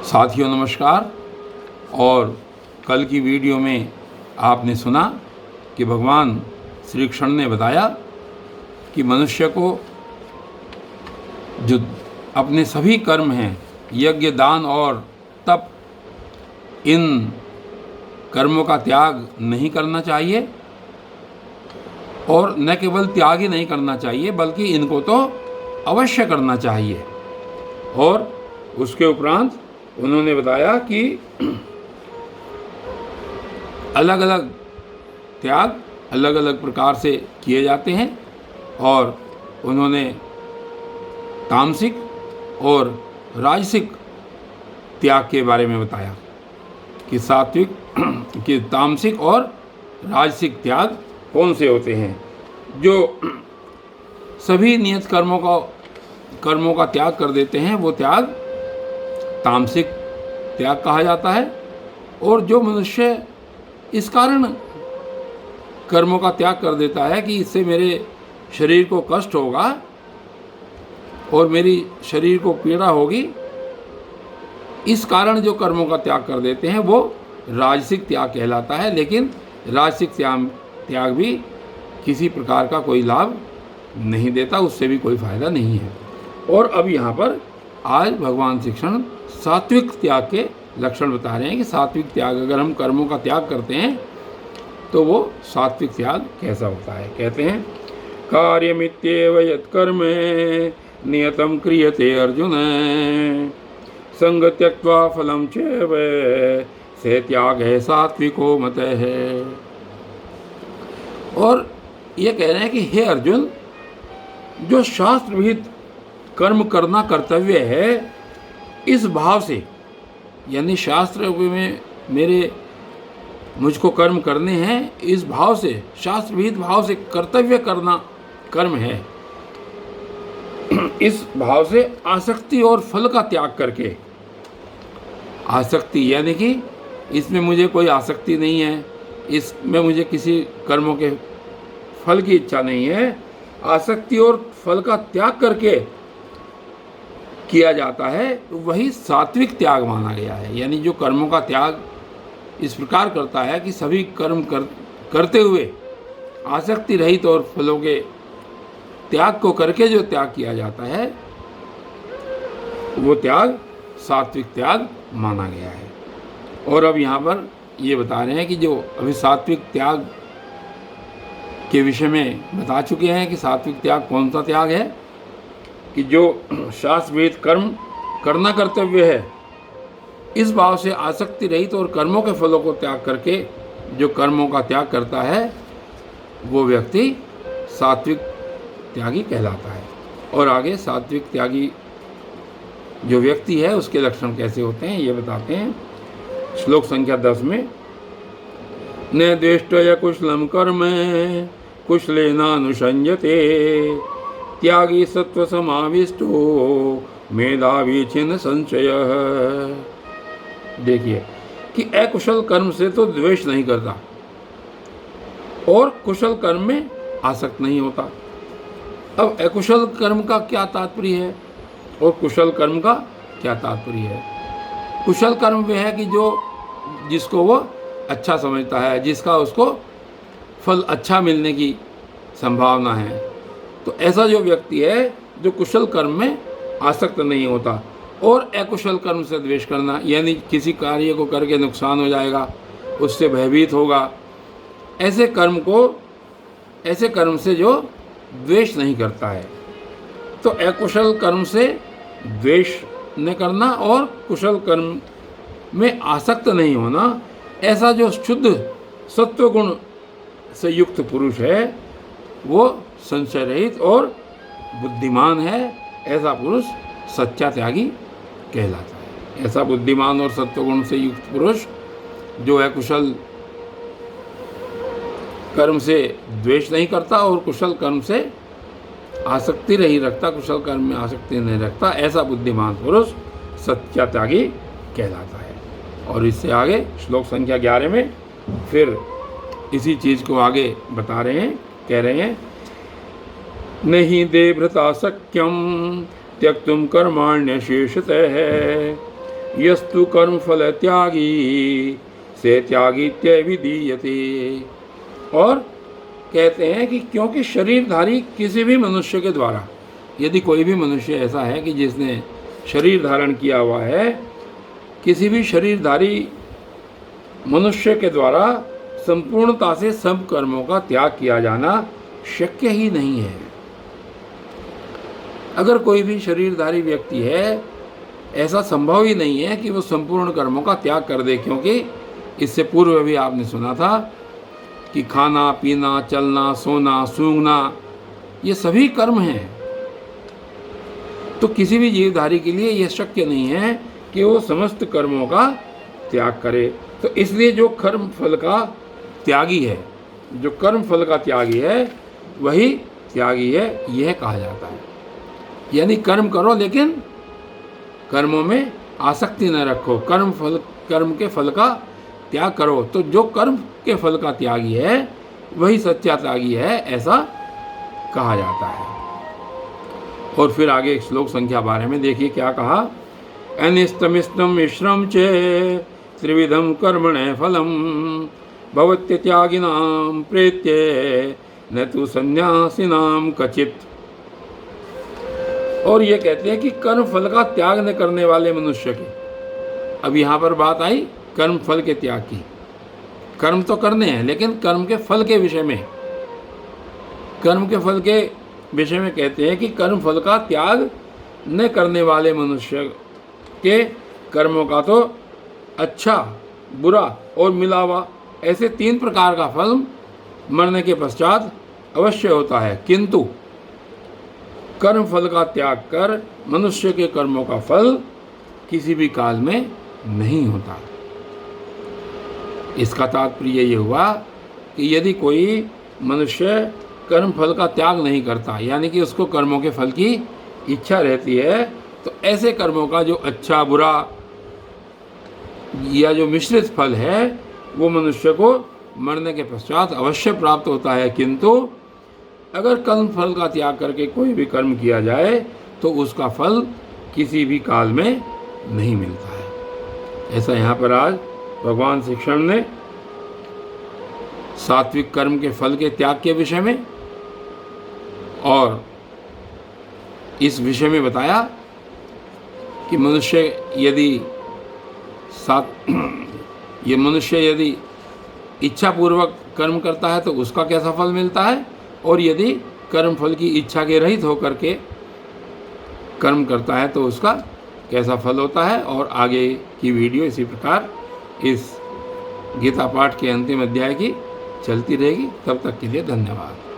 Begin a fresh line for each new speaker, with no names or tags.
साथियों नमस्कार। और कल की वीडियो में आपने सुना कि भगवान श्री कृष्ण ने बताया कि मनुष्य को जो अपने सभी कर्म हैं, यज्ञ, दान और तप, इन कर्मों का त्याग नहीं करना चाहिए। और न केवल त्याग ही नहीं करना चाहिए बल्कि इनको तो अवश्य करना चाहिए। और उसके उपरांत उन्होंने बताया कि अलग अलग त्याग अलग अलग प्रकार से किए जाते हैं। और उन्होंने तामसिक और राजसिक त्याग के बारे में बताया कि सात्विक कि तामसिक और राजसिक त्याग कौन से होते हैं। जो सभी नियत कर्मों का त्याग कर देते हैं वो त्याग तामसिक त्याग कहा जाता है। और जो मनुष्य इस कारण कर्मों का त्याग कर देता है कि इससे मेरे शरीर को कष्ट होगा और मेरी शरीर को पीड़ा होगी, इस कारण जो कर्मों का त्याग कर देते हैं वो राजसिक त्याग कहलाता है। लेकिन राजसिक त्याग भी किसी प्रकार का कोई लाभ नहीं देता, उससे भी कोई फायदा नहीं है। और अब यहाँ पर आज भगवान श्री कृष्ण सात्विक त्याग के लक्षण बता रहे हैं कि सात्विक त्याग, अगर हम कर्मों का त्याग करते हैं तो वो सात्विक त्याग कैसा होता है। कहते हैं, कार्यमित्येव यत्कर्म नियतं क्रियते अर्जुन संग त्यक्त्वा फलं चैव से त्याग है सात्विको मतः है। और ये कह रहे हैं कि हे अर्जुन, जो शास्त्र विहित कर्म करना कर्तव्य है, इस भाव से, यानी शास्त्र में मुझको कर्म करने हैं, इस भाव से, शास्त्र विहित भाव से कर्तव्य करना कर्म है, इस भाव से आसक्ति और फल का त्याग करके, आसक्ति यानी कि इसमें मुझे कोई आसक्ति नहीं है, इसमें मुझे किसी कर्मों के फल की इच्छा नहीं है, आसक्ति और फल का त्याग करके किया जाता है, तो वही सात्विक त्याग माना गया है। यानी जो कर्मों का त्याग इस प्रकार करता है कि सभी कर्म करते हुए आसक्ति रहित और फलों के त्याग को करके जो त्याग किया जाता है वो त्याग सात्विक त्याग माना गया है। और अब यहाँ पर ये बता रहे हैं कि जो अभी सात्विक त्याग के विषय में बता चुके हैं कि सात्विक त्याग कौन सा त्याग है, कि जो शास्त्र विहित कर्म करना कर्तव्य है, इस भाव से आसक्ति रहित और कर्मों के फलों को त्याग करके जो कर्मों का त्याग करता है वो व्यक्ति सात्विक त्यागी कहलाता है। और आगे सात्विक त्यागी जो व्यक्ति है उसके लक्षण कैसे होते हैं ये बताते हैं श्लोक संख्या 10 में। न द्वेष्टय कुशलम कर्म कुशलेनानुषंजते त्यागी सत्व समाविष्टो मेधावी छिन्न संशय। देखिए कि अकुशल कर्म से तो द्वेष नहीं करता और कुशल कर्म में आसक्त नहीं होता। अब अकुशल कर्म का क्या तात्पर्य है और कुशल कर्म का क्या तात्पर्य है। कुशल कर्म वह है कि जिसको वो अच्छा समझता है, जिसका उसको फल अच्छा मिलने की संभावना है। तो ऐसा जो व्यक्ति है जो कुशल कर्म में आसक्त नहीं होता। और अकुशल कर्म से द्वेष करना यानी किसी कार्य को करके नुकसान हो जाएगा, उससे भयभीत होगा, ऐसे कर्म से जो द्वेष नहीं करता है। तो अकुशल कर्म से द्वेष न करना और कुशल कर्म में आसक्त नहीं होना, ऐसा जो शुद्ध सत्व गुण से युक्त पुरुष है वो संशय रहित और बुद्धिमान है। ऐसा पुरुष सच्चा त्यागी कहलाता है। ऐसा बुद्धिमान और सत्वगुण से युक्त पुरुष जो है कुशल कर्म से द्वेष नहीं करता और कुशल कर्म से आसक्ति नहीं रखता, कुशल कर्म में आसक्ति नहीं रखता, ऐसा बुद्धिमान पुरुष सच्चा त्यागी कहलाता है। और इससे आगे श्लोक संख्या 11 में फिर इसी चीज़ को आगे बता रहे हैं, कह रहे हैं, नहीं देभृता शक्यम त्यक्तुम कर्माण्यशेषतः यस्तु कर्म फल त्यागी से त्यागीत्य विधीयते। और कहते हैं कि क्योंकि शरीरधारी किसी भी मनुष्य के द्वारा, यदि कोई भी मनुष्य ऐसा है कि जिसने शरीर धारण किया हुआ है, किसी भी शरीरधारी मनुष्य के द्वारा संपूर्णता से सब कर्मों का त्याग किया जाना शक्य ही नहीं है। अगर कोई भी शरीरधारी व्यक्ति है, ऐसा संभव ही नहीं है कि वो संपूर्ण कर्मों का त्याग कर दे, क्योंकि इससे पूर्व भी आपने सुना था कि खाना पीना, चलना, सोना, सूंघना, ये सभी कर्म हैं। तो किसी भी जीवधारी के लिए यह शक्य नहीं है कि वो समस्त कर्मों का त्याग करे। तो इसलिए जो कर्म फल का त्यागी है, जो कर्म फल का त्यागी है, वही त्यागी है, यह कहा जाता है। यानी कर्म करो लेकिन कर्मों में आसक्ति न रखो, कर्म के फल का त्याग करो। तो जो कर्म के फल का त्यागी है वही सच्चा त्यागी है, ऐसा कहा जाता है। और फिर आगे श्लोक संख्या 12 में देखिए क्या कहा। अनिष्टमिष्टम मिश्रम चे त्रिविधम कर्मणे फलम भवत्य त्यागिनाम प्रेत्य न तु संन्यासिनाम कचित। और ये कहते हैं कि कर्म फल का त्याग न करने वाले मनुष्य की, अब यहाँ पर बात आई कर्म फल के त्याग की। कर्म तो करने हैं लेकिन कर्म के फल के विषय में, कर्म के फल के विषय में कहते हैं कि कर्म फल का त्याग न करने वाले मनुष्य के कर्मों का तो अच्छा, बुरा और मिलावा, ऐसे 3 प्रकार का फल मरने के पश्चात अवश्य होता है। किंतु कर्म फल का त्याग कर मनुष्य के कर्मों का फल किसी भी काल में नहीं होता। इसका तात्पर्य ये हुआ कि यदि कोई मनुष्य कर्म फल का त्याग नहीं करता, यानी कि उसको कर्मों के फल की इच्छा रहती है, तो ऐसे कर्मों का जो अच्छा, बुरा या जो मिश्रित फल है वो मनुष्य को मरने के पश्चात अवश्य प्राप्त होता है। किंतु अगर कर्म फल का त्याग करके कोई भी कर्म किया जाए तो उसका फल किसी भी काल में नहीं मिलता है। ऐसा यहाँ पर आज भगवान श्री कृष्ण ने सात्विक कर्म के फल के त्याग के विषय में और इस विषय में बताया कि मनुष्य यदि इच्छापूर्वक कर्म करता है तो उसका कैसा फल मिलता है, और यदि कर्म फल की इच्छा के रहित होकर के कर्म करता है तो उसका कैसा फल होता है। और आगे की वीडियो इसी प्रकार इस गीता पाठ के अंतिम अध्याय की चलती रहेगी। तब तक के लिए धन्यवाद।